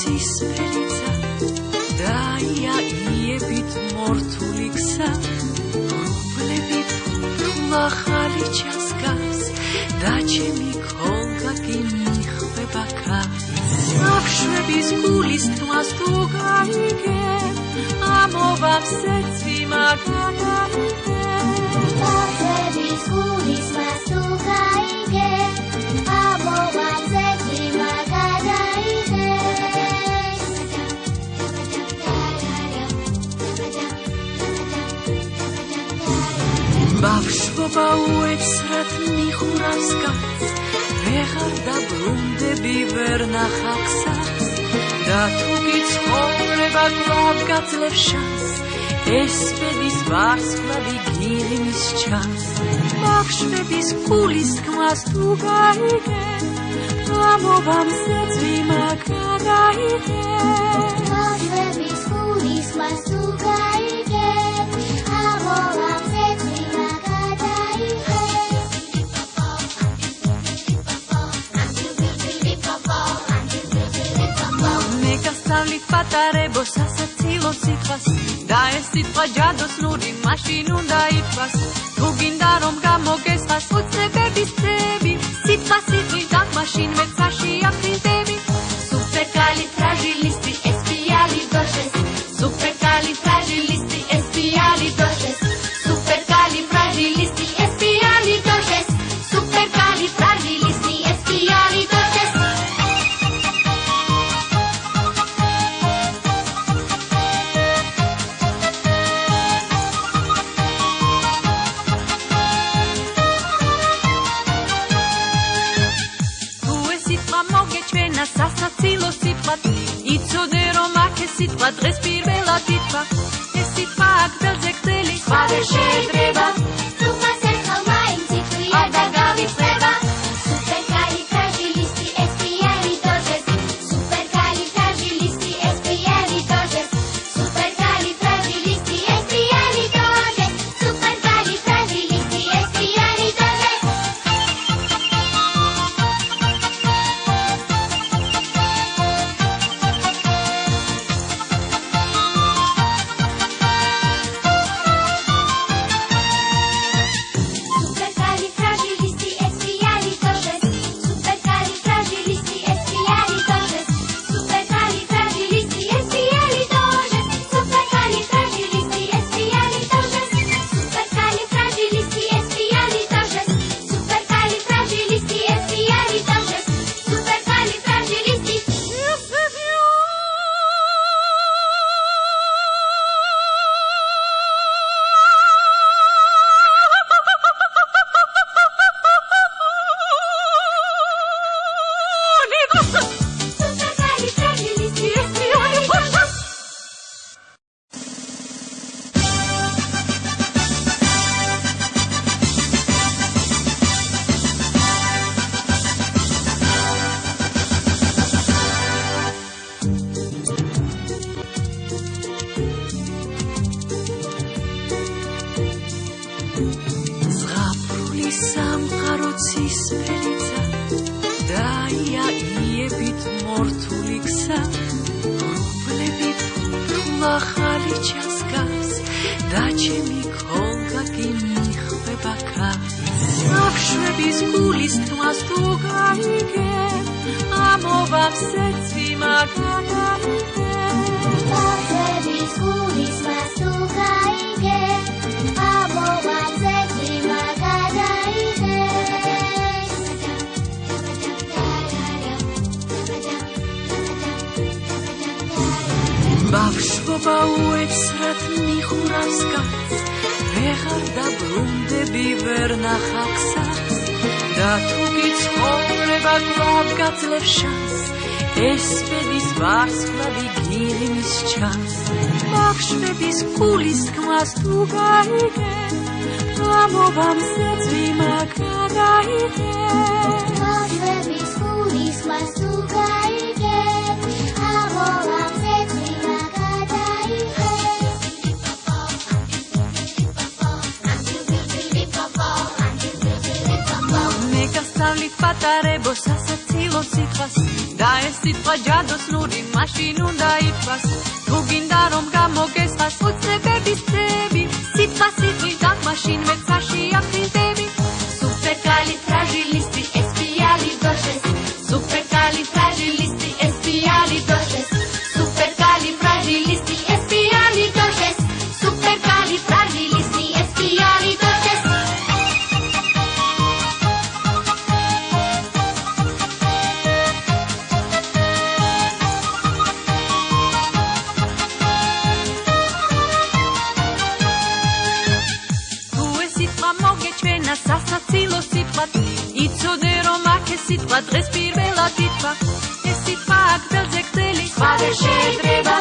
ხაროცის ფერიცა დაიაიებით მორთული გზა რუბლები ფუფლა ხალიჩას გავს და ჩემი ქოლგა გიმიხვება ქარს ბავშვების გულის თმას თუ გაიგე ამოვავსეთ ვიმაგანაიგე ბავშვების გულის თმას თუ გაიგე ამოვავსეთ ვიმაგანაიგე ბავშვობა უეცრად მიხურავს კაცს ვეღარ დაბრუნდები ვერ ნახავ გზას და თუ გიცხოვრება კვლავ გაძლევ შანსს ეს ბედის ვარსკვლავი გირიმის ჩანს ბავშვების გულის თქმას თუ გაიგე ამოვავსეთ ვიმაგანაიგე ბავშვების გულის თქმას თუ გაიგე ამოვავსეთ გასავლით პატარებო სასაცილო სიტყვას და ეს სიტყვა ჯადოსნური მაშინ უნდა ითქვას თუ გინდა რომ გამოგესხას უცნებების წები სიტყვა სიტყვის დაღმაშინ მეცაში აფრინდები სუპერკალიფრაჟილისტი ესპიალიდოშეს სუპერკალიფრაჟილისტი ესპიალიდოშეს სუპერკალიფრაჟილისტი ესპიალიდოშეს სუპერკალიფრაჟილისტი ესპიალიდოშეს სასაცილო სიტყვა იცოდე რომ აქ ეს სიტყვა დღეს პირველად ითქვა ეს სიტყვა აგდელზე გდელი სხვა ვერ შეედრება თუ მას ერთხელ მაინც იტყვია და გავიწყდება სუპერკალიფრაჟილისტი ესპიალიდოშეს სუპერკალიფრაჟილისტი ესპიალიდოშეს სუპერკალიფრაჟილისტი ესპიალიდოშეს სუპერკალიფრაჟილისტი ესპიალიდოშეს ბავშვების გულის თმას თუ გაიგე ამოვავსეთ ვიმაგანაიგე ბავშვების გულის თმას თუ გაიგე ამოვავსეთ ვიმაგანაიგე ბავშვობა უეცრად მიხურავს კაცს ვეღარ დაბრუნდები ვერ ნახავ გზას და თუ გიცხოვრება კვლავ გაძლევ შანსს ეს ბედის ვარსკვლავი გირიმის ჩანს ბავშვების გულის თქმას თუ გაიგე ამოვავსეთ ვიმაგანაიგე ბავშვების გულის თქმას თუ გაიგე ამოვავსეთ ვიმაგანაიგე გასავლით პატარებო სასაცილო სასაცილო სიტყვას და ეს სიტყვა ჯადოსნური მაშინ უნდა ითქვას თუ გინდა რომ გამოგესხას უცნებების წები სიტყვა სიტყვიდან მაშინვე საშიაფრინდები Supercalifragilistic espialidocious Supercalifragilistic espialidocious Supercalifragilistic espialidocious Supercalifragilistic espialidocious თუ ეს სიტყვა მოგეჩვენა სასაცილო სიტყვად იცოდე რომ აქ ეს სიტყვა დღეს პირველად ითქვა ეს სიტყვა აქ ველზე გრძელი სხვა ვერ შეედრება